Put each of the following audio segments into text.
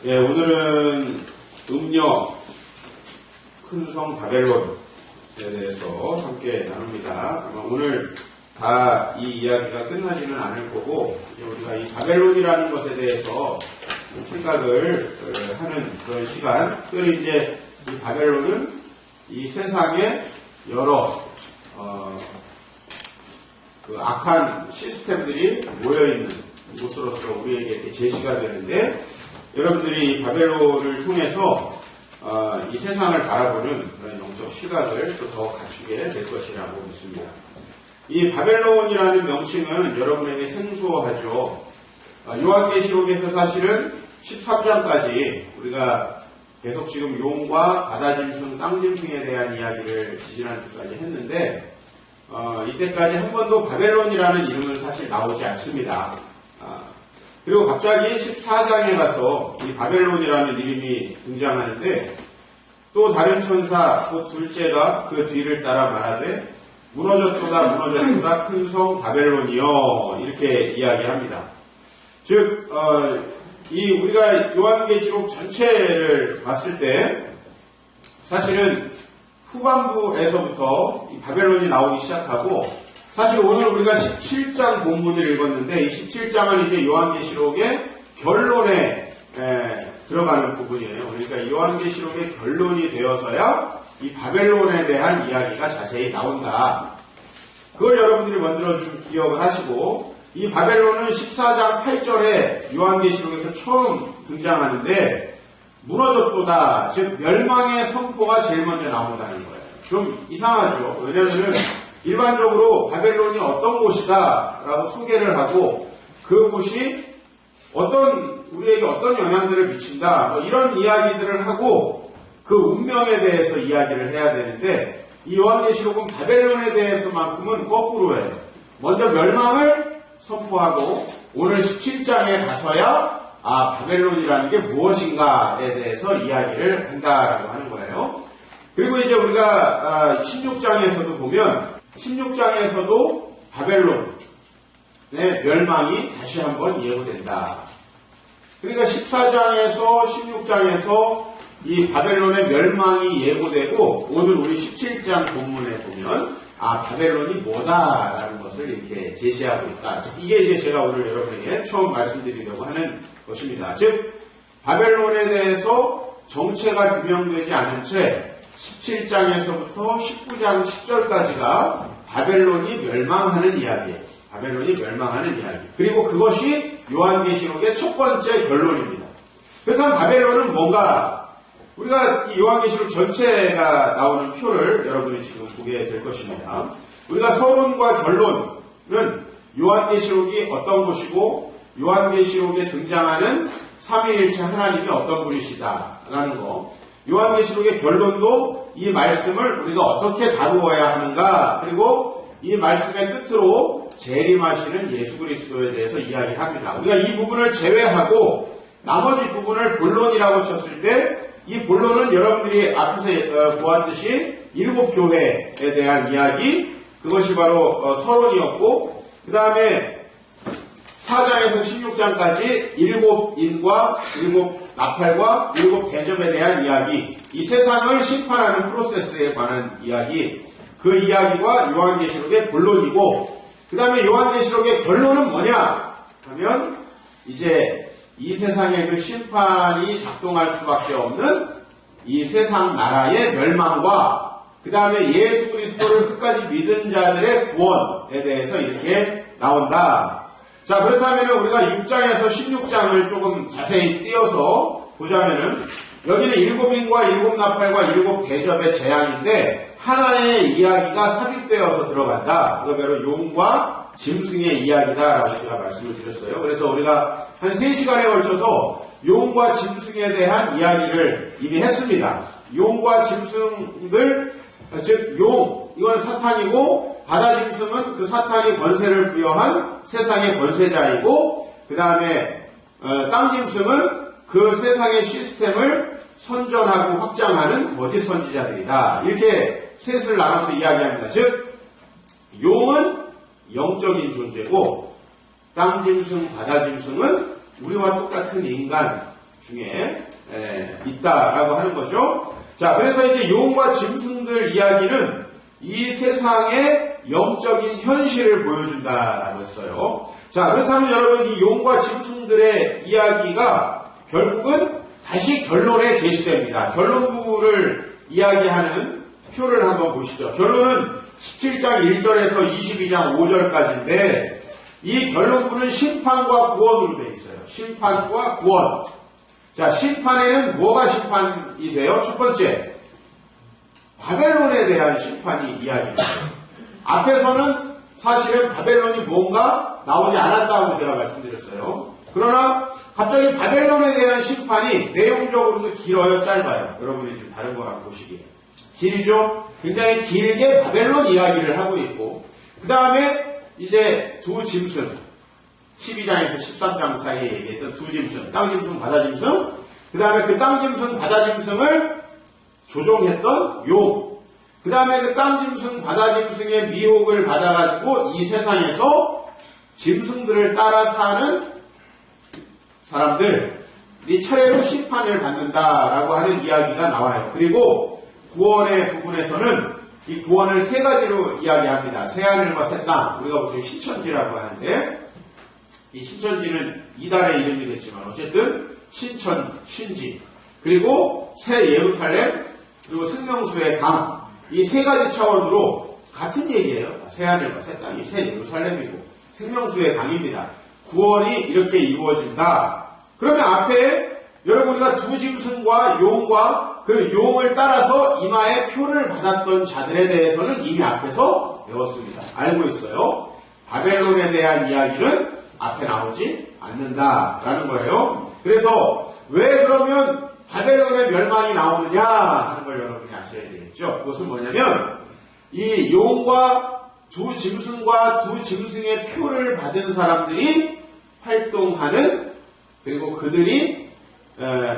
예, 오늘은 음력 큰성 바벨론에 대해서 함께 나눕니다. 아마 오늘 다 이 이야기가 끝나지는 않을 거고, 우리가 이 바벨론이라는 것에 대해서 생각을 하는 그런 시간. 특별히 이제 이 바벨론은 이 세상에 여러 그 악한 시스템들이 모여있는 곳으로서 우리에게 이렇게 제시가 되는데, 여러분들이 이 바벨론을 통해서 이 세상을 바라보는 그런 영적 시각을 또 더 갖추게 될 것이라고 믿습니다. 이 바벨론이라는 명칭은 여러분에게 생소하죠. 요한계시록에서 사실은 13장까지 우리가 계속 지금 용과 바다짐승, 땅짐승에 대한 이야기를 지지난주까지 했는데, 이때까지 한 번도 바벨론이라는 이름은 사실 나오지 않습니다. 그리고 갑자기 14장에 가서 이 바벨론이라는 이름이 등장하는데, 또 다른 천사 곧 둘째가 그 뒤를 따라 말하되 무너졌도다 큰 성 바벨론이여, 이렇게 이야기합니다. 즉 우리가 요한계시록 전체를 봤을 때 사실은 후반부에서부터 이 바벨론이 나오기 시작하고, 사실 오늘 우리가 17장 본문을 읽었는데, 이 17장은 이제 요한계시록의 결론에 들어가는 부분이에요. 그러니까 요한계시록의 결론이 되어서야 이 바벨론에 대한 이야기가 자세히 나온다. 그걸 여러분들이 먼저 좀 기억을 하시고, 이 바벨론은 14장 8절에 요한계시록에서 처음 등장하는데, 무너졌도다, 즉 멸망의 선포가 제일 먼저 나온다는 거예요. 좀 이상하죠. 왜냐하면 일반적으로 바벨론이 어떤 곳이다 라고 소개를 하고, 그 곳이 우리에게 어떤 영향들을 미친다, 뭐 이런 이야기들을 하고 그 운명에 대해서 이야기를 해야 되는데, 이 요한계시록은 바벨론에 대해서만큼은 거꾸로예요. 먼저 멸망을 선포하고 오늘 17장에 가서야 바벨론이라는 게 무엇인가에 대해서 이야기를 한다라고 하는 거예요. 그리고 이제 우리가 16장에서도 보면, 16장에서도 바벨론의 멸망이 다시 한번 예고된다. 그러니까 14장에서 16장에서 이 바벨론의 멸망이 예고되고, 오늘 우리 17장 본문에 보면 바벨론이 뭐다라는 것을 이렇게 제시하고 있다. 이게 이제 제가 오늘 여러분에게 처음 말씀드리려고 하는 것입니다. 즉 바벨론에 대해서 정체가 규명되지 않은 채 17장에서부터 19장 10절까지가 바벨론이 멸망하는 이야기예요. 바벨론이 멸망하는 이야기. 그리고 그것이 요한계시록의 첫 번째 결론입니다. 그렇다면 바벨론은 뭔가? 우리가 이 요한계시록 전체가 나오는 표를 여러분이 지금 보게 될 것입니다. 우리가 서론과 결론은 요한계시록이 어떤 것이고, 요한계시록에 등장하는 삼위일체 하나님이 어떤 분이시다라는 거, 요한계시록의 결론도 이 말씀을 우리가 어떻게 다루어야 하는가, 그리고 이 말씀의 끝으로 재림하시는 예수 그리스도에 대해서 이야기를 합니다. 우리가 이 부분을 제외하고 나머지 부분을 본론이라고 쳤을 때, 이 본론은 여러분들이 앞에서 보았듯이 7교회에 대한 이야기, 그것이 바로 서론이었고, 그 다음에 4장에서 16장까지 7인과 7나팔과 7대접에 대한 이야기, 이 세상을 심판하는 프로세스에 관한 이야기, 그 이야기가 요한계시록의 본론이고, 그 다음에 요한계시록의 결론은 뭐냐 하면, 이제 이 세상의 그 심판이 작동할 수밖에 없는 이 세상 나라의 멸망과, 그 다음에 예수 그리스도를 끝까지 믿은 자들의 구원에 대해서 이렇게 나온다. 자, 그렇다면 우리가 6장에서 16장을 조금 자세히 띄어서 보자면은, 여기는 7인과 7나팔과 7대접의 재앙인데 하나의 이야기가 삽입되어서 들어간다. 그거 바로 용과 짐승의 이야기다라고 제가 말씀을 드렸어요. 그래서 우리가 한 3시간에 걸쳐서 용과 짐승에 대한 이야기를 이미 했습니다. 용과 짐승들, 즉 용, 이건 사탄이고, 바다짐승은 그 사탄이 권세를 부여한 세상의 권세자이고, 그 다음에 땅짐승은 그 세상의 시스템을 선전하고 확장하는 거짓 선지자들이다. 이렇게 셋을 나눠서 이야기합니다. 즉 용은 영적인 존재고, 땅짐승, 바다짐승은 우리와 똑같은 인간, 중에 있다라고 하는 거죠. 자, 그래서 이제 용과 짐승들 이야기는 이 세상의 영적인 현실을 보여준다라고 했어요. 자, 그렇다면 여러분 이 용과 짐승들의 이야기가 결국은 다시 결론에 제시됩니다. 결론부를 이야기하는 표를 한번 보시죠. 결론은 17장 1절에서 22장 5절까지인데 이 결론부는 심판과 구원으로 되어 있어요. 심판과 구원. 자, 심판에는 뭐가 심판이 돼요? 첫 번째, 바벨론에 대한 심판이 이야기입니다. 앞에서는 사실은 바벨론이 뭔가 나오지 않았다고 제가 말씀드렸어요. 그러나 갑자기 바벨론에 대한 심판이 내용적으로도 길어요, 짧아요? 여러분이 지금 다른 거랑 보시기에. 길죠? 굉장히 길게 바벨론 이야기를 하고 있고, 그 다음에 이제 두 짐승, 12장에서 13장 사이에 얘기했던 두 짐승, 땅 짐승, 바다 짐승, 그 다음에 그 땅 짐승, 바다 짐승을 조종했던 용, 그 다음에 그 땅 짐승, 바다 짐승의 미혹을 받아가지고 이 세상에서 짐승들을 따라 사는 사람들이 차례로 심판을 받는다라고 하는 이야기가 나와요. 그리고 구원의 부분에서는 이 구원을 세 가지로 이야기합니다. 새하늘과 새 땅, 우리가 보통 신천지라고 하는데 이 신천지는 이달의 이름이 됐지만 어쨌든 신천, 신지, 그리고 새 예루살렘, 그리고 생명수의 강, 이 세 가지 차원으로 같은 얘기예요. 새하늘과 새 땅이 새 예루살렘이고 생명수의 강입니다. 구원이 이렇게 이루어진다. 그러면 앞에 여러분 우리가 두 짐승과 용과 그 용을 따라서 이마에 표를 받았던 자들에 대해서는 이미 앞에서 배웠습니다. 알고 있어요. 바벨론에 대한 이야기는 앞에 나오지 않는다라는 거예요. 그래서 왜 그러면 바벨론의 멸망이 나오느냐 하는 걸 여러분이 아셔야 되겠죠. 그것은 뭐냐면 이 용과 두 짐승과 두 짐승의 표를 받은 사람들이 활동하는, 그리고 그들이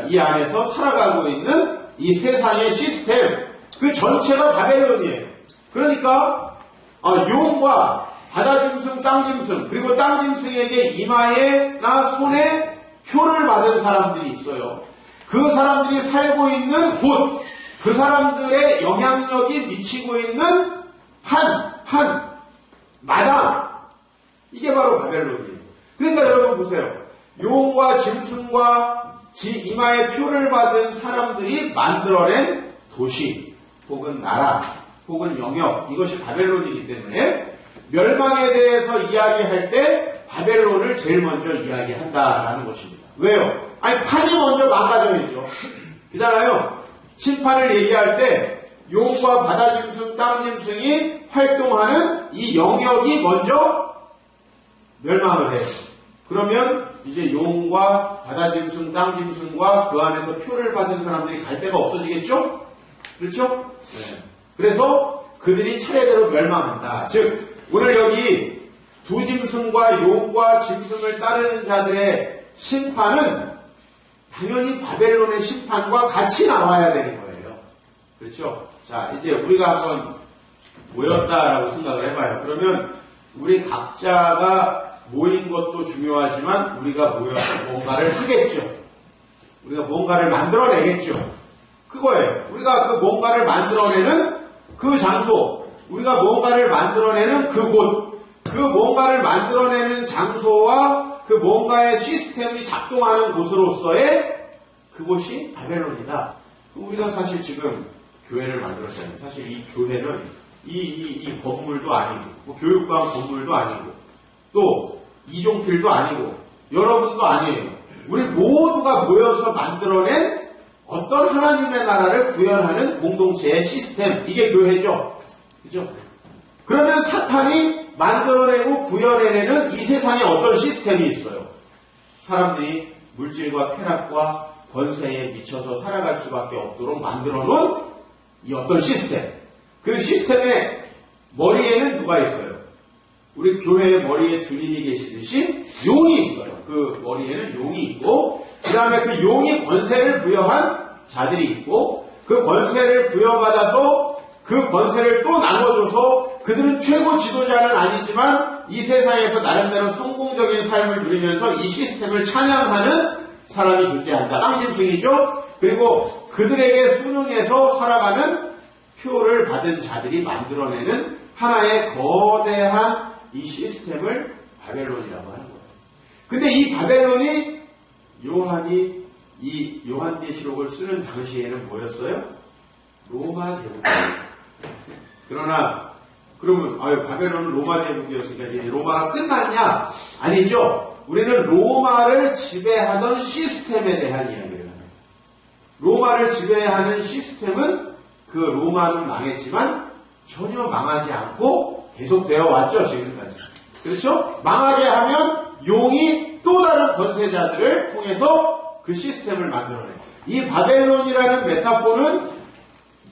이 안에서 살아가고 있는 이 세상의 시스템, 그 전체가 바벨론이에요. 그러니까 용과 바다 짐승, 땅 짐승, 그리고 땅 짐승에게 이마에나 손에 표를 받은 사람들이 있어요. 그 사람들이 살고 있는 곳, 그 사람들의 영향력이 미치고 있는 한 마당, 이게 바로 바벨론이에요. 그러니까 여러분 보세요. 용과 짐승과 이마에 표를 받은 사람들이 만들어낸 도시, 혹은 나라, 혹은 영역, 이것이 바벨론이기 때문에 멸망에 대해서 이야기할 때 바벨론을 제일 먼저 이야기한다라는 것입니다. 왜요? 아니, 판이 먼저 망가져야죠. 그잖아요. 심판을 얘기할 때 용과 바다 짐승, 땅 짐승이 활동하는 이 영역이 먼저 멸망을 해요. 그러면 이제 용과 바다 짐승, 땅 짐승과 그 안에서 표를 받은 사람들이 갈 데가 없어지겠죠? 그렇죠? 네. 그래서 그들이 차례대로 멸망한다. 즉, 오늘 여기 두 짐승과 용과 짐승을 따르는 자들의 심판은 당연히 바벨론의 심판과 같이 나와야 되는 거예요. 그렇죠? 자, 이제 우리가 한번 모였다라고 생각을 해봐요. 그러면 우리 각자가 모인 것도 중요하지만 우리가 모여서 뭔가를 하겠죠. 우리가 뭔가를 만들어내겠죠. 그거예요. 우리가 그 뭔가를 만들어내는 그 장소, 우리가 뭔가를 만들어내는 그 곳, 그 뭔가를 만들어내는 장소와 그 뭔가의 시스템이 작동하는 곳으로서의 그곳이 바벨론이다. 우리가 사실 지금 교회를 만들었잖아요. 사실 이 교회는 이 건물도 아니고, 뭐 교육관 건물도 아니고, 또 이종필도 아니고, 여러분도 아니에요. 우리 모두가 모여서 만들어낸 어떤 하나님의 나라를 구현하는 공동체의 시스템, 이게 교회죠. 그죠? 그러면 사탄이 만들어내고 구현해내는 이 세상에 어떤 시스템이 있어요. 사람들이 물질과 쾌락과 권세에 미쳐서 살아갈 수밖에 없도록 만들어놓은 이 어떤 시스템. 그 시스템의 머리에는 누가 있어요? 우리 교회의 머리에 주님이 계시듯이 용이 있어요. 그 머리에는 용이 있고, 그 다음에 그 용이 권세를 부여한 자들이 있고, 그 권세를 부여받아서 그 권세를 또 나눠줘서 그들은 최고 지도자는 아니지만 이 세상에서 나름대로 성공적인 삶을 누리면서 이 시스템을 찬양하는 사람이 존재한다. 땅짐승이죠. 그리고 그들에게 순응해서 살아가는 표를 받은 자들이 만들어내는 하나의 거대한 이 시스템을 바벨론이라고 하는 거예요. 근데 이 바벨론이 요한이 이 요한계시록을 쓰는 당시에는 뭐였어요? 로마 제국이었어요. 그러나 그러면 바벨론은 로마 제국이었으니까 이제 로마가 끝났냐? 아니죠. 우리는 로마를 지배하던 시스템에 대한 이야기를 합니다. 로마를 지배하는 시스템은 그 로마는 망했지만 전혀 망하지 않고 계속되어 왔죠, 지금까지. 그렇죠? 망하게 하면 용이 또 다른 권세자들을 통해서 그 시스템을 만들어내요. 이 바벨론이라는 메타포는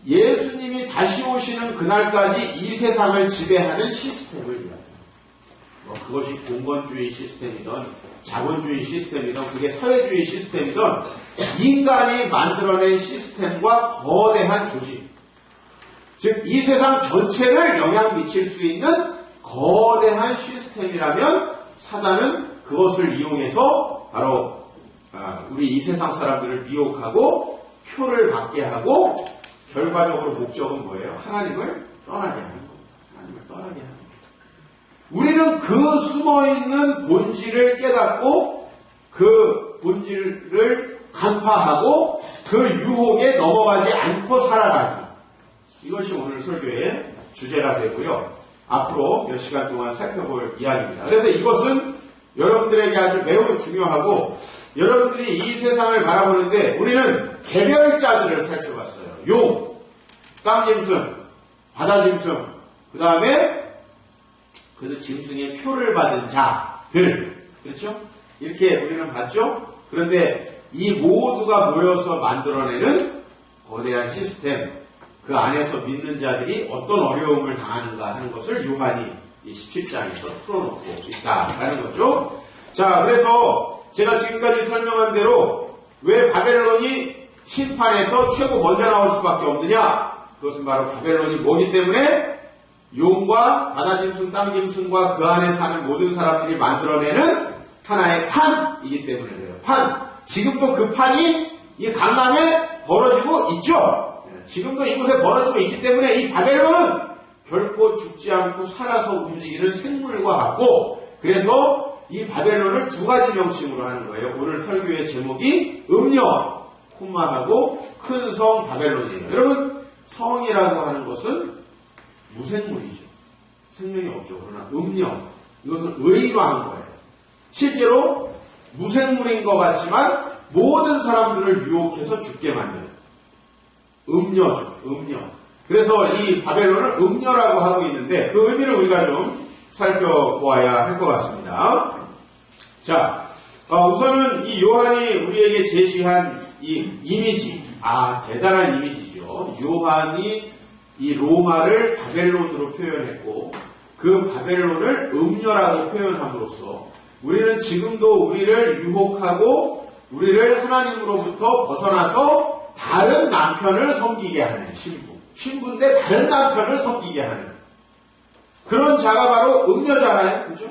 예수님이 다시 오시는 그날까지 이 세상을 지배하는 시스템을 이야기합니다. 그것이 공권주의 시스템이든 자본주의 시스템이든 그게 사회주의 시스템이든 인간이 만들어낸 시스템과 거대한 조직, 즉 이 세상 전체를 영향 미칠 수 있는 거대한 시스템이라면 사단은 그것을 이용해서 바로 우리 이 세상 사람들을 미혹하고 표를 받게 하고 결과적으로 목적은 뭐예요? 하나님을 떠나게 하는 겁니다. 하나님을 떠나게 하는 겁니다. 우리는 그 숨어있는 본질을 깨닫고 그 본질을 간파하고 그 유혹에 넘어가지 않고 살아가기. 이것이 오늘 설교의 주제가 되고요. 앞으로 몇 시간 동안 살펴볼 이야기입니다. 그래서 이것은 여러분들에게 아주 매우 중요하고 여러분들이 이 세상을 바라보는데 우리는 개별자들을 살펴봤어요. 용, 땅짐승, 바다짐승, 그 다음에 그 짐승의 표를 받은 자들, 그렇죠? 이렇게 우리는 봤죠? 그런데 이 모두가 모여서 만들어내는 거대한 시스템, 그 안에서 믿는 자들이 어떤 어려움을 당하는가 하는 것을 요한이 이 17장에서 풀어놓고 있다라는 거죠. 자, 그래서 제가 지금까지 설명한 대로 왜 바벨론이 심판에서 최고 먼저 나올 수밖에 없느냐? 그것은 바로 바벨론이 뭐기 때문에 용과 바다짐승, 땅짐승과 그 안에 사는 모든 사람들이 만들어내는 하나의 판이기 때문에 그래요. 판. 지금도 그 판이 이 강남에 벌어지고 있죠. 지금도 이곳에 벌어지고 있기 때문에 이 바벨론은 결코 죽지 않고 살아서 움직이는 생물과 같고, 그래서 이 바벨론을 두 가지 명칭으로 하는 거예요. 오늘 설교의 제목이 음녀, 콤마하고 큰 성 바벨론이에요. 여러분, 성이라고 하는 것은 무생물이죠. 생명이 없죠. 그러나 음녀, 이것은 의로 한 거예요. 실제로 무생물인 것 같지만 모든 사람들을 유혹해서 죽게 만드는 음녀죠. 음녀. 그래서 이 바벨론을 음녀라고 하고 있는데 그 의미를 우리가 좀 살펴보아야 할 것 같습니다. 자, 우선은 이 요한이 우리에게 제시한 이 이미지, 대단한 이미지죠. 요한이 이 로마를 바벨론으로 표현했고 그 바벨론을 음녀라고 표현함으로써 우리는 지금도 우리를 유혹하고 우리를 하나님으로부터 벗어나서 다른 남편을 섬기게 하는 신부인데 다른 남편을 섬기게 하는 그런 자가 바로 음녀잖아요. 그죠?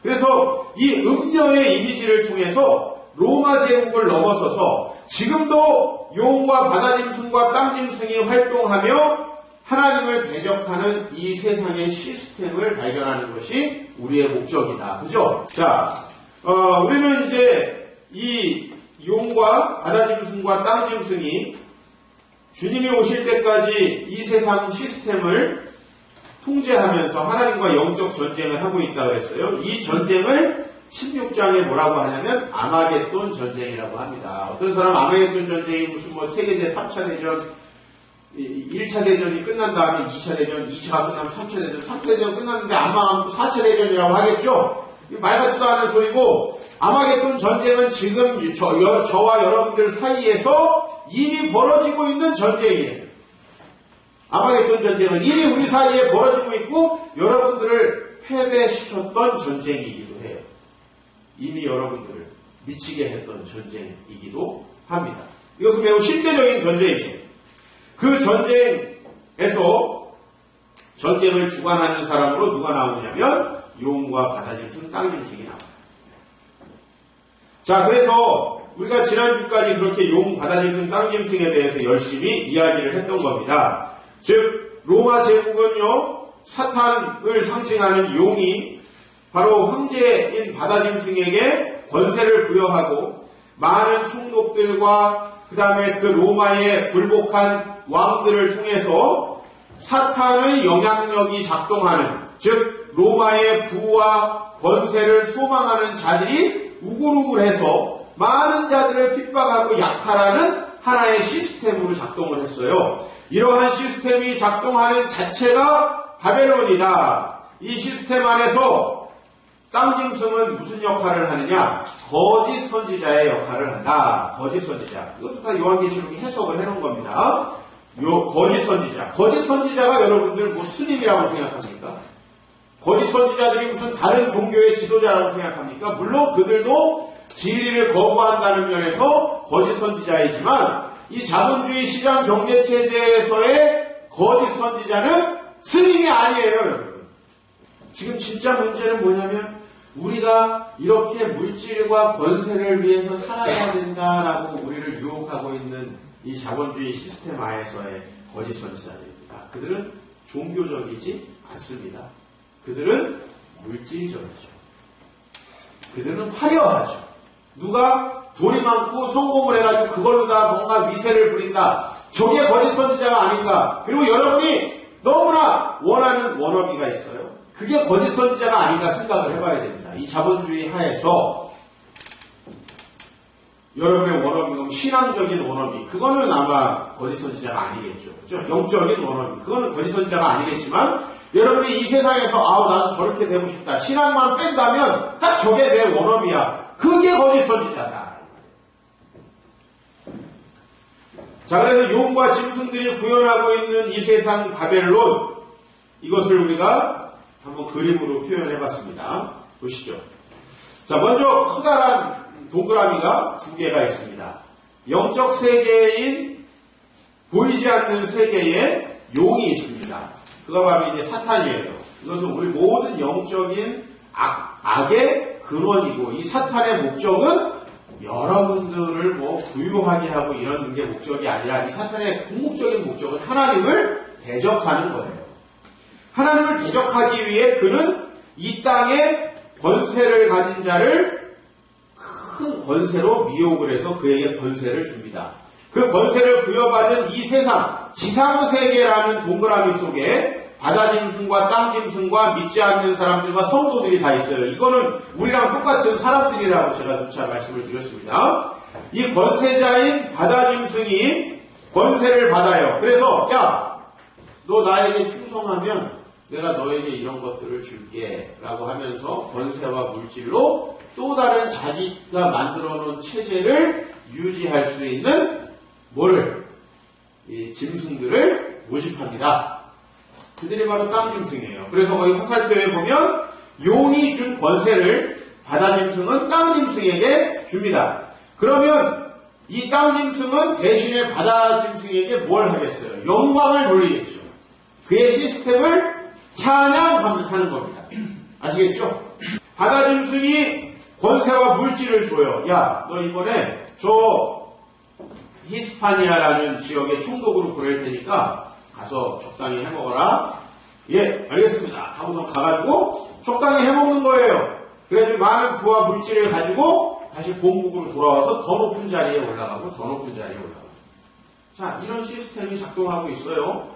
그래서 이 음녀의 이미지를 통해서 로마 제국을 넘어서서 지금도 용과 바다짐승과 땅짐승이 활동하며 하나님을 대적하는 이 세상의 시스템을 발견하는 것이 우리의 목적이다. 그죠? 자, 우리는 이제 이 용과 바다짐승과 땅짐승이 주님이 오실 때까지 이 세상 시스템을 통제하면서 하나님과 영적 전쟁을 하고 있다고 그랬어요. 이 전쟁을 16장에 뭐라고 하냐면 아마겟돈 전쟁이라고 합니다. 어떤 사람 아마겟돈 전쟁이 무슨 세계대 3차 대전, 1차 대전이 끝난 다음에 2차 대전, 2차가 끝나면 3차 대전, 3차 대전 끝났는데 안 망하면 또 4차 대전이라고 하겠죠? 말 같지도 않은 소리고 아마겟돈 전쟁은 지금 저와 여러분들 사이에서 이미 벌어지고 있는 전쟁이에요. 아마겟돈 전쟁은 이미 우리 사이에 벌어지고 있고 여러분들을 패배시켰던 전쟁이기도 해요. 이미 여러분들을 미치게 했던 전쟁이기도 합니다. 이것은 매우 실제적인 전쟁이에요. 그 전쟁에서 전쟁을 주관하는 사람으로 누가 나오냐면 용과 바다짐승, 땅짐승이 나와요. 자, 그래서 우리가 지난주까지 그렇게 용, 바다짐승, 땅짐승에 대해서 열심히 이야기를 했던 겁니다. 즉 로마 제국은요, 사탄을 상징하는 용이 바로 황제인 바다짐승에게 권세를 부여하고 많은 총독들과 그 다음에 그 로마의 굴복한 왕들을 통해서 사탄의 영향력이 작동하는, 즉 로마의 부와 권세를 소망하는 자들이 우글우글해서 많은 자들을 핍박하고 약탈하는 하나의 시스템으로 작동을 했어요. 이러한 시스템이 작동하는 자체가 바벨론이다. 이 시스템 안에서 땅짐승은 무슨 역할을 하느냐? 거짓 선지자의 역할을 한다. 거짓 선지자. 이것도 다 요한계시록이 해석을 해놓은 겁니다. 거짓 선지자. 거짓 선지자가 여러분들 뭐 스님이라고 생각합니까? 거짓 선지자들이 무슨 다른 종교의 지도자라고 생각합니까? 물론 그들도 진리를 거부한다는 면에서 거짓 선지자이지만 이 자본주의 시장 경제 체제에서의 거짓 선지자는 스님이 아니에요, 여러분. 지금 진짜 문제는 뭐냐면 우리가 이렇게 물질과 권세를 위해서 살아야 된다라고 우리를 유혹하고 있는 이 자본주의 시스템 하에서의 거짓 선지자들입니다. 그들은 종교적이지 않습니다. 그들은 물질적이죠. 그들은 화려하죠. 누가 돈이 많고 성공을 해가지고 그걸로 다 뭔가 위세를 부린다. 저게 거짓 선지자가 아닌가. 그리고 여러분이 너무나 원하는 워너비가 있어요. 그게 거짓 선지자가 아닌가 생각을 해봐야 됩니다. 이 자본주의 하에서 여러분의 워너비는 신앙적인 워너비, 그거는 아마 거짓 선지자가 아니겠죠. 그죠? 영적인 워너비, 그거는 거짓 선지자가 아니겠지만 여러분이 이 세상에서 아우 나도 저렇게 되고 싶다. 신앙만 뺀다면 딱 저게 내 워너비야. 그게 거짓 선지자다. 자, 그래서 용과 짐승들이 구현하고 있는 이 세상 바벨론, 이것을 우리가 한번 그림으로 표현해봤습니다. 보시죠. 자, 먼저 커다란 동그라미가 두 개가 있습니다. 영적 세계인 보이지 않는 세계에 용이 있습니다. 그가 바로 이제 사탄이에요. 이것은 우리 모든 영적인 악의 근원이고, 이 사탄의 목적은 여러분들을 뭐 부유하게 하고 이런 게 목적이 아니라 이 사탄의 궁극적인 목적은 하나님을 대적하는 거예요. 하나님을 대적하기 위해 그는 이 땅에 권세를 가진 자를 큰 권세로 미혹을 해서 그에게 권세를 줍니다. 그 권세를 부여받은 이 세상, 지상세계라는 동그라미 속에 바다짐승과 땅짐승과 믿지 않는 사람들과 성도들이 다 있어요. 이거는 우리랑 똑같은 사람들이라고 제가 누차 말씀을 드렸습니다. 이 권세자인 바다짐승이 권세를 받아요. 그래서 야, 너 나에게 충성하면 내가 너에게 이런 것들을 줄게 라고 하면서 권세와 물질로 또 다른 자기가 만들어 놓은 체제를 유지할 수 있는 이 짐승들을 모집합니다. 그들이 바로 땅짐승이에요. 그래서 거기 화살표에 보면 용이 준 권세를 바다짐승은 땅짐승에게 줍니다. 그러면 이 땅짐승은 대신에 바다짐승에게 뭘 하겠어요? 영광을 돌리겠죠. 그의 시스템을 찬양하는 겁니다. 아시겠죠? 바다짐승이 권세와 물질을 줘요. 야, 너 이번에 저 히스파니아라는 지역에 총독으로 보낼 테니까 가서 적당히 해먹어라. 예, 알겠습니다. 하고서 가가지고 적당히 해먹는 거예요. 그래서 많은 부와 물질을 가지고 다시 본국으로 돌아와서 더 높은 자리에 올라가고 더 높은 자리에 올라가고. 자, 이런 시스템이 작동하고 있어요.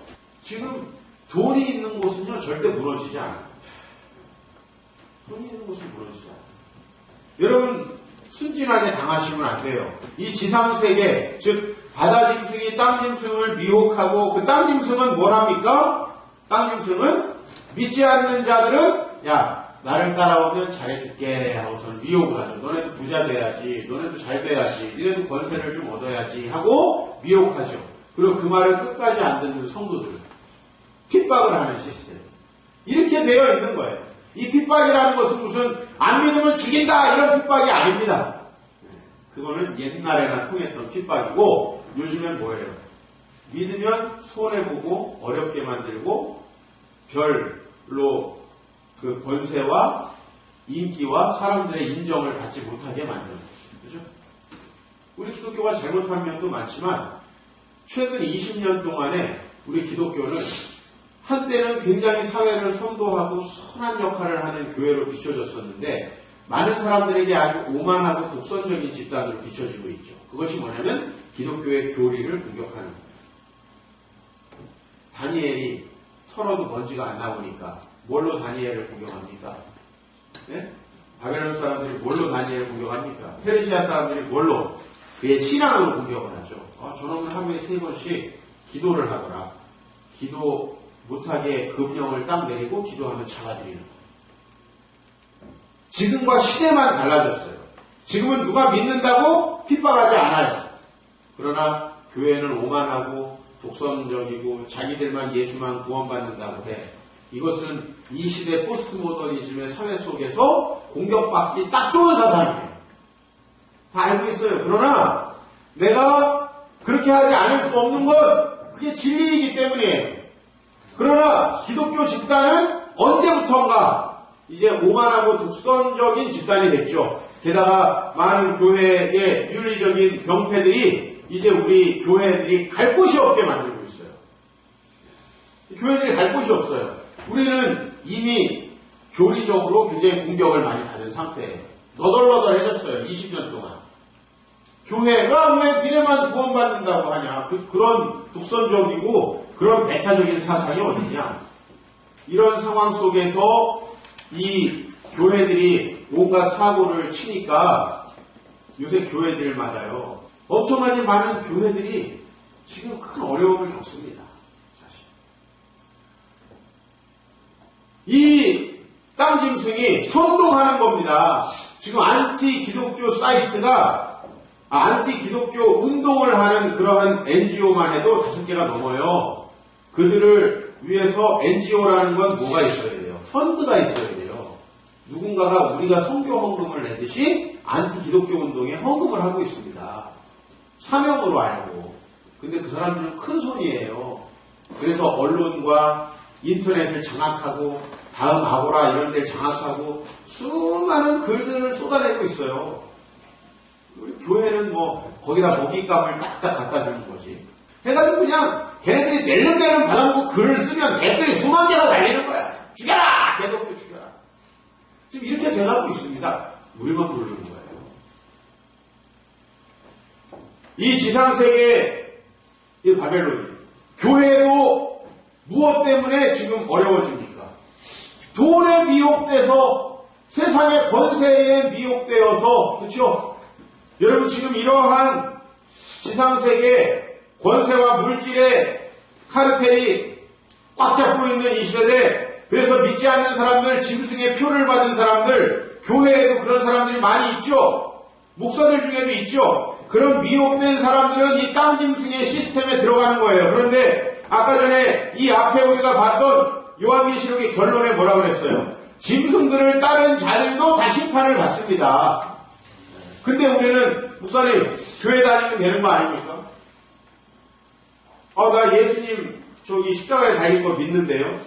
지금 돈이 있는 곳은요 절대 무너지지 않아요. 돈이 있는 곳은 무너지지 않아요. 여러분 순진하게 당하시면 안 돼요. 이 지상세계, 즉 바다짐승이 땅짐승을 미혹하고 그 땅짐승은 뭘 합니까? 땅짐승은 믿지 않는 자들은 야, 나를 따라오면 잘해줄게 하고서는 미혹을 하죠. 너네도 부자 돼야지, 너네도 잘 돼야지, 너네도 권세를 좀 얻어야지 하고 미혹하죠. 그리고 그 말을 끝까지 안 듣는 성도들은 핍박을 하는 시스템. 이렇게 되어 있는 거예요. 이 핍박이라는 것은 무슨 안 믿으면 죽인다 이런 핍박이 아닙니다. 그거는 옛날에나 통했던 핍박이고 요즘엔 뭐예요? 믿으면 손해보고 어렵게 만들고 별로 그 권세와 인기와 사람들의 인정을 받지 못하게 만드는 거죠. 그죠? 우리 기독교가 잘못한 면도 많지만 최근 20년 동안에 우리 기독교는 한때는 굉장히 사회를 선도하고 선한 역할을 하는 교회로 비춰졌었는데 많은 사람들에게 아주 오만하고 독선적인 집단으로 비춰지고 있죠. 그것이 뭐냐면 기독교의 교리를 공격하는 거예요. 다니엘이 털어도 먼지가 안 나오니까 뭘로 다니엘을 공격합니까? 네? 바벨론 사람들이 뭘로 다니엘을 공격합니까? 페르시아 사람들이 뭘로? 그의 신앙으로 공격을 하죠. 저놈은 하루에 3번씩 기도를 하더라. 기도 못하게 금령을 딱 내리고 기도하면 잡아들이는 거예요. 지금과 시대만 달라졌어요. 지금은 누가 믿는다고 핍박하지 않아요. 그러나 교회는 오만하고 독선적이고 자기들만 예수만 구원받는다고 해. 이것은 이 시대 포스트 모더니즘의 사회 속에서 공격받기 딱 좋은 사상이에요. 다 알고 있어요. 그러나 내가 그렇게 하지 않을 수 없는 건 그게 진리이기 때문이에요. 그러나 기독교 집단은 언제부턴가 이제 오만하고 독선적인 집단이 됐죠. 게다가 많은 교회의 윤리적인 병폐들이 이제 우리 교회들이 갈 곳이 없게 만들고 있어요. 교회들이 갈 곳이 없어요. 우리는 이미 교리적으로 굉장히 공격을 많이 받은 상태예요. 너덜너덜해졌어요. 20년 동안. 교회가 왜 니네만 구원받는다고 하냐. 그런 독선적이고 그런 배타적인 사상이 어디냐. 이런 상황 속에서 이 교회들이 온갖 사고를 치니까 요새 교회들마다요. 엄청나게 많은 교회들이 지금 큰 어려움을 겪습니다. 사실. 이 땅짐승이 선동하는 겁니다. 지금 안티 기독교 사이트가 안티 기독교 운동을 하는 그러한 NGO만 해도 5개가 넘어요. 그들을 위해서 NGO라는 건 뭐가 있어야 돼요? 펀드가 있어야 돼요. 누군가가 우리가 선교 헌금을 내듯이 안티 기독교 운동에 헌금을 하고 있습니다. 사명으로 알고. 근데 그 사람들은 큰 손이에요. 그래서 언론과 인터넷을 장악하고 다음 아고라 이런 데를 장악하고 수많은 글들을 쏟아내고 있어요. 우리 교회는 뭐 거기다 먹잇감을 딱딱 갖다 주는 거지. 해가지고 그냥 걔네들이 낼름 받아보고 글을 쓰면 댓글이 수만 개가 달리는 거야. 죽여라! 개독교 죽여라. 지금 이렇게 돼가고 있습니다. 우리만 모르는 거예요. 이 지상세계 이 바벨론이 교회도 무엇 때문에 지금 어려워집니까? 돈에 미혹돼서 세상의 권세에 미혹되어서 그렇죠? 여러분 지금 이러한 지상세계 권세와 물질의 카르텔이 꽉 잡고 있는 이 시대에 그래서 믿지 않는 사람들, 짐승의 표를 받은 사람들, 교회에도 그런 사람들이 많이 있죠. 목사들 중에도 있죠. 그런 미혹된 사람들은 이 땅짐승의 시스템에 들어가는 거예요. 그런데 아까 전에 이 앞에 우리가 봤던 요한계시록의 결론에 뭐라고 그랬어요? 짐승들을 따른 자들도 다 심판을 받습니다. 근데 우리는 목사님 교회 다니면 되는 거 아닙니까? 나 예수님 저기 십자가에 달린 거 믿는데요.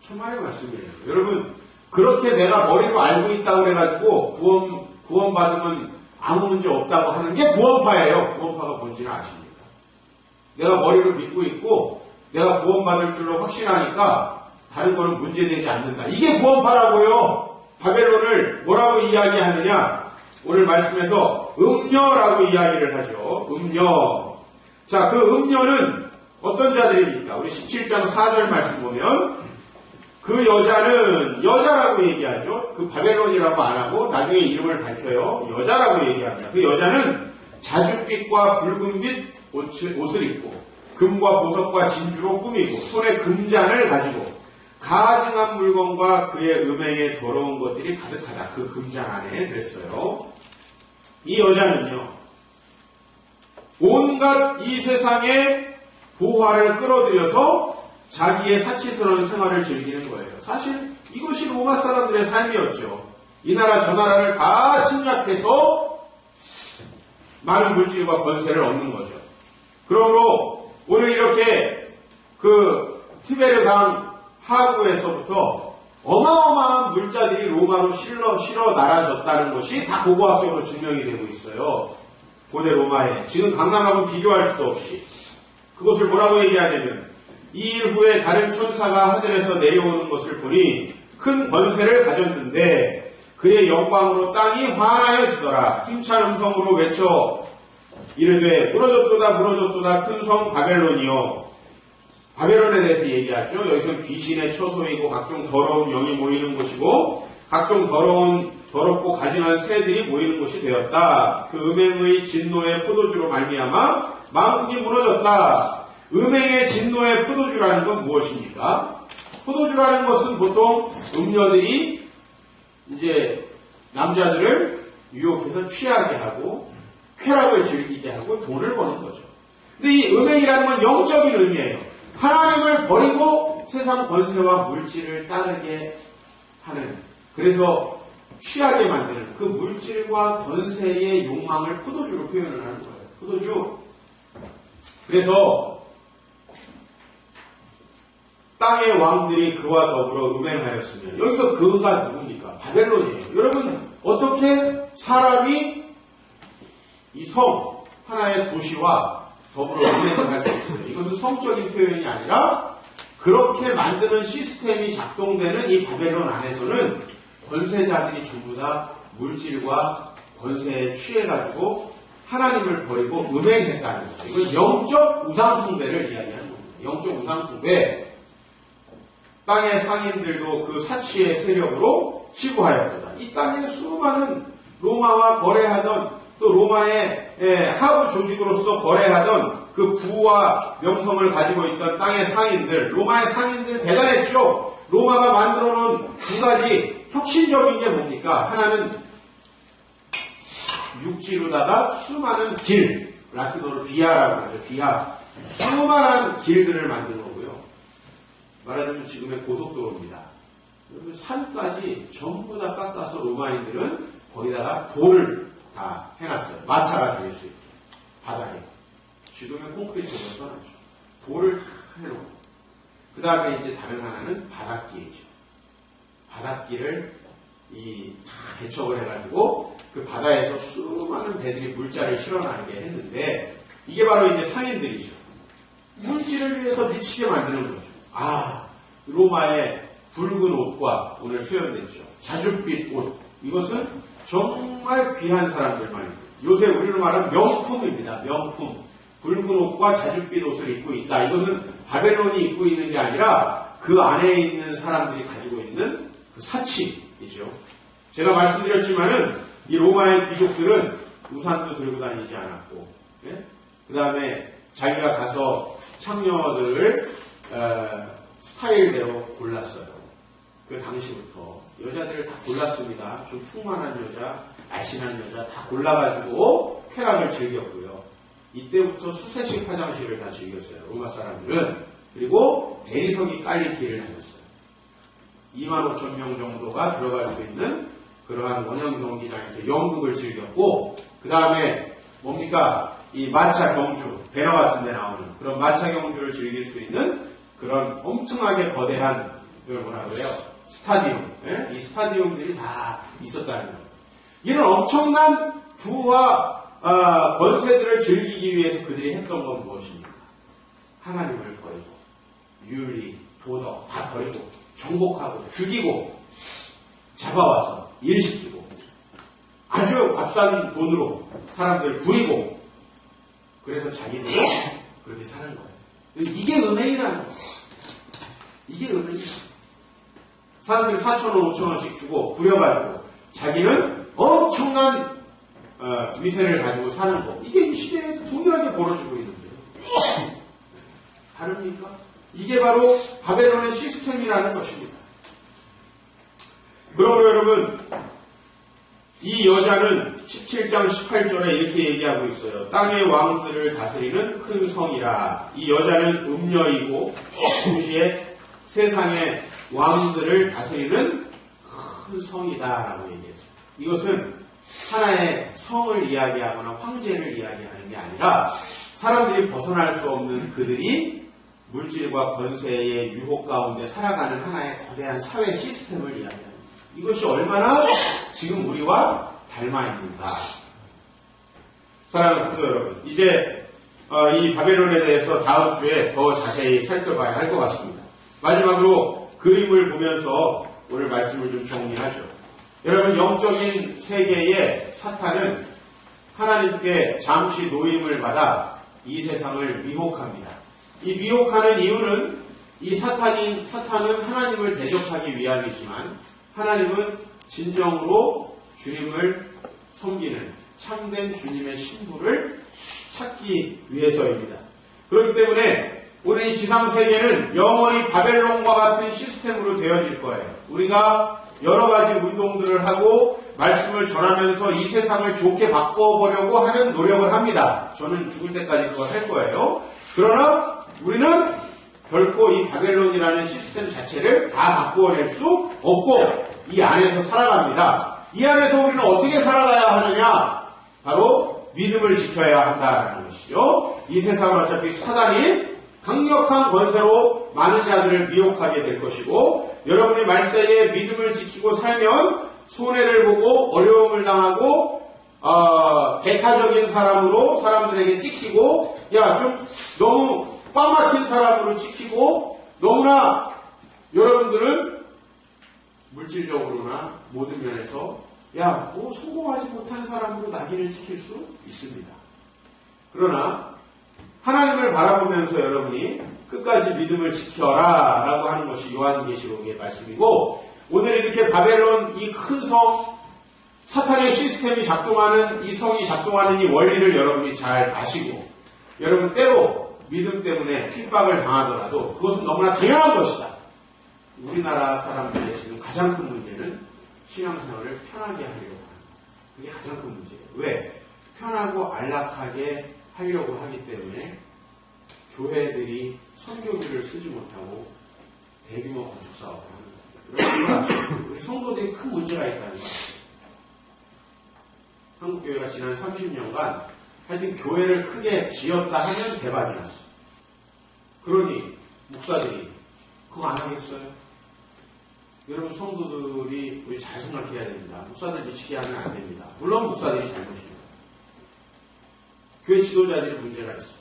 천만의 말씀이에요. 여러분 그렇게 내가 머리로 알고 있다고 그래가지고 구원받으면 아무 문제 없다고 하는 게 구원파예요. 구원파가 뭔지는 아십니까? 내가 머리로 믿고 있고 내가 구원받을 줄로 확신하니까 다른 거는 문제되지 않는다. 이게 구원파라고요. 바벨론을 뭐라고 이야기하느냐? 오늘 말씀에서 음녀라고 이야기를 하죠. 음녀. 자, 그 음녀는 어떤 자들입니까? 우리 17장 4절 말씀 보면 그 여자는 여자라고 얘기하죠. 그 바벨론이라고 안 하고 나중에 이름을 밝혀요. 여자라고 얘기합니다. 그 여자는 자줏빛과 붉은빛 옷을 입고 금과 보석과 진주로 꾸미고 손에 금잔을 가지고 가증한 물건과 그의 음행에 더러운 것들이 가득하다. 그 금잔 안에 그랬어요. 이 여자는요. 온갖 이 세상의 보화를 끌어들여서 자기의 사치스러운 생활을 즐기는 거예요. 사실 이것이 로마 사람들의 삶이었죠. 이 나라 저 나라를 다 침략해서 많은 물질과 권세를 얻는 거죠. 그러므로 오늘 이렇게 그 티베르 강 하구에서부터 어마어마한 물자들이 로마로 실어 날아졌다는 것이 다 고고학적으로 증명이 되고 있어요. 고대 로마에. 지금 강남하고 비교할 수도 없이. 그것을 뭐라고 얘기하냐면 2일 후에 다른 천사가 하늘에서 내려오는 것을 보니 큰 권세를 가졌는데 그의 영광으로 땅이 환하여지더라. 힘찬 음성으로 외쳐 이르되 무너졌도다 무너졌도다 큰 성 바벨론이여. 바벨론에 대해서 얘기하죠. 여기서 귀신의 처소이고 각종 더러운 영이 모이는 곳이고 각종 더럽고 가증한 새들이 모이는 곳이 되었다. 그 음행의 진노의 포도주로 말미암아 만국이 무너졌다. 음행의 진노의 포도주라는 건 무엇입니까? 포도주라는 것은 보통 음녀들이 이제 남자들을 유혹해서 취하게 하고 쾌락을 즐기게 하고 돈을 버는 거죠. 근데 이 음행이라는 건 영적인 의미예요. 하나님을 버리고 세상 권세와 물질을 따르게 하는, 그래서 취하게 만드는 그 물질과 권세의 욕망을 포도주로 표현을 하는 거예요. 포도주. 그래서 땅의 왕들이 그와 더불어 음행하였으며, 여기서 그가 누굽니까? 바벨론이에요. 여러분, 어떻게 사람이 이 성, 하나의 도시와 더불어 음행을 할 수 있어요? 이것은 성적인 표현이 아니라 그렇게 만드는 시스템이 작동되는 이 바벨론 안에서는 권세자들이 전부 다 물질과 권세에 취해가지고 하나님을 버리고 음행했다는 거죠. 이건 영적 우상숭배를 이야기하는 겁니다. 영적 우상숭배. 땅의 상인들도 그 사치의 세력으로 치부하였다. 이 땅에 수많은 로마와 거래하던, 또 로마의 하부 조직으로서 거래하던 그 부와 명성을 가지고 있던 땅의 상인들, 로마의 상인들 대단했죠. 로마가 만들어 놓은 두 가지 혁신적인 게 뭡니까? 하나는 육지로다가 수많은 길, 라틴어로 비아라고 하죠. 비아. 수많은 길들을 만든 거고요. 말하자면 지금의 고속도로입니다. 산까지 전부 다 깎아서 로마인들은 거기다가 돌을 다 해놨어요. 마차가 다닐 수 있게. 바닥에. 지금의 콘크리트로 써놨죠. 돌을 다 해놓고. 그 다음에 이제 다른 하나는 바닷길이죠. 바닷길을 다 개척을 해가지고 그 바다에서 수많은 배들이 물자를 실어나르게 했는데, 이게 바로 이제 상인들이죠. 물질을 위해서 미치게 만드는 거죠. 로마의 붉은 옷과 오늘 표현됐죠. 자줏빛 옷. 이것은 정말 귀한 사람들만입니다. 요새 우리로 말하면 명품입니다. 명품. 붉은 옷과 자줏빛 옷을 입고 있다. 이것은 바벨론이 입고 있는 게 아니라 그 안에 있는 사람들이 가지고 있는 그 사치이죠. 제가 말씀드렸지만은 이 로마의 귀족들은 우산도 들고 다니지 않았고, 그 다음에 자기가 가서 창녀들을 스타일대로 골랐어요. 그 당시부터 여자들을 다 골랐습니다. 좀 풍만한 여자, 날씬한 여자 다 골라가지고 쾌락을 즐겼고요. 이때부터 수세식 화장실을 다 즐겼어요. 로마 사람들은. 그리고 대리석이 깔린 길을 다녔어요. 25,000명 정도가 들어갈 수 있는 그러한 원형 경기장에서 연극을 즐겼고, 그 다음에 뭡니까? 이 마차 경주, 배너 같은 데 나오는 그런 마차 경주를 즐길 수 있는 그런 엄청나게 거대한, 이걸 뭐라 그래요? 스타디움. 이 스타디움들이 다 있었다는 거예요. 이런 엄청난 부와 권세들을 즐기기 위해서 그들이 했던 건 무엇입니까? 하나님을 버리고, 윤리, 도덕 다 버리고, 정복하고, 죽이고, 잡아와서 일시키고, 아주 값싼 돈으로 사람들을 부리고, 그래서 자기들은 그렇게 사는 거예요. 이게 은행이라는 거예요. 이게 은행이에요. 사람들이 4,000원, 5,000원씩 주고 부려가지고 자기는 엄청난 위세를 가지고 사는 거. 이게 이 시대에 동일하게 벌어지고 있는데요. 다릅니까? 이게 바로 바벨론의 시스템이라는 것입니다. 그러므로 여러분, 이 여자는 17장 18절에 이렇게 얘기하고 있어요. 땅의 왕들을 다스리는 큰 성이라. 이 여자는 음녀이고 동시에 세상의 왕들을 다스리는 큰 성이다라고 얘기했어요. 이것은 하나의 성을 이야기하거나 황제를 이야기하는 게 아니라 사람들이 벗어날 수 없는 그들이 물질과 권세의 유혹 가운데 살아가는 하나의 거대한 사회 시스템을 이야기합니다. 이것이 얼마나 지금 우리와 닮아 있는가. 사랑하는 성도 여러분, 이제 이 바벨론에 대해서 다음 주에 더 자세히 살펴봐야 할 것 같습니다. 마지막으로 그림을 보면서 오늘 말씀을 좀 정리하죠. 여러분, 영적인 세계의 사탄은 하나님께 잠시 노임을 받아 이 세상을 미혹합니다. 이 미혹하는 이유는 이 사탄은 하나님을 대적하기 위함이지만 하나님은 진정으로 주님을 섬기는 참된 주님의 신부를 찾기 위해서입니다. 그렇기 때문에 오늘 이 지상세계는 영원히 바벨론과 같은 시스템으로 되어질 거예요. 우리가 여러 가지 운동들을 하고 말씀을 전하면서 이 세상을 좋게 바꿔보려고 하는 노력을 합니다. 저는 죽을 때까지 그걸 할 거예요. 그러나 우리는 결코 이 바벨론이라는 시스템 자체를 다 바꾸어낼 수 없고 이 안에서 살아갑니다. 이 안에서 우리는 어떻게 살아가야 하느냐? 바로 믿음을 지켜야 한다는 것이죠. 이 세상은 어차피 사단이 강력한 권세로 많은 자들을 미혹하게 될 것이고 여러분이 말세에 믿음을 지키고 살면 손해를 보고 어려움을 당하고 배타적인 사람으로 사람들에게 찍히고 좀 너무 꽉 막힌 사람으로 찍히고 너무나 여러분들은 물질적으로나 모든 면에서 성공하지 못한 사람으로 낙인을 찍힐 수 있습니다. 그러나 하나님을 바라보면서 여러분이 끝까지 믿음을 지켜라 라고 하는 것이 요한계시록의 말씀이고 오늘 이렇게 바벨론 이 큰 성 사탄의 시스템이 작동하는 이 성이 작동하는 이 원리를 여러분이 잘 아시고 여러분 때로 믿음 때문에 핍박을 당하더라도 그것은 너무나 당연한 것이다. 우리나라 사람들의 지금 가장 큰 문제는 신앙생활을 편하게 하려고 하는 것. 그게 가장 큰 문제예요. 왜? 편하고 안락하게 하려고 하기 때문에 교회들이 선교비를 쓰지 못하고 대규모 건축 사업을 하는 거예요. 여러분, 우리 성도들이 큰 문제가 있다는 거예요. 한국교회가 지난 30년간 하여튼 교회를 크게 지었다 하면 대박이 났어. 그러니 목사들이 그거 안 하겠어요? 여러분 성도들이 우리 잘 생각해야 됩니다. 목사들 미치게 하면 안 됩니다. 물론 목사들이 잘못입니다. 교회 지도자들이 문제가 있어.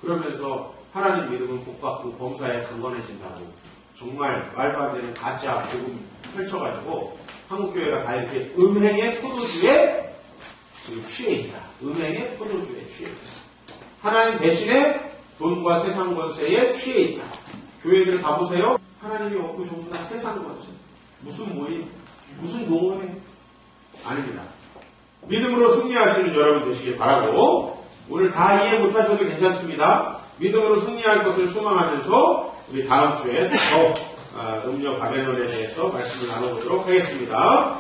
그러면서 하나님 믿음은 복받고 범사에 강건해진다고 정말 말도 안 되는 가짜 복음 펼쳐가지고 한국교회가 다 이렇게 음행의 포도주에 지금 취해 있다. 음행의 포도주에 취해 있다. 하나님 대신에 돈과 세상 권세에 취해 있다. 교회들 가보세요. 하나님이 없고 전부 다 세상 권세. 무슨 모임, 무슨 동호회? 아닙니다. 믿음으로 승리하시는 여러분 되시길 바라고 오늘 다 이해 못하셔도 괜찮습니다. 믿음으로 승리할 것을 소망하면서 우리 다음 주에 더 음녀 바벨론에 대해서 말씀을 나눠보도록 하겠습니다.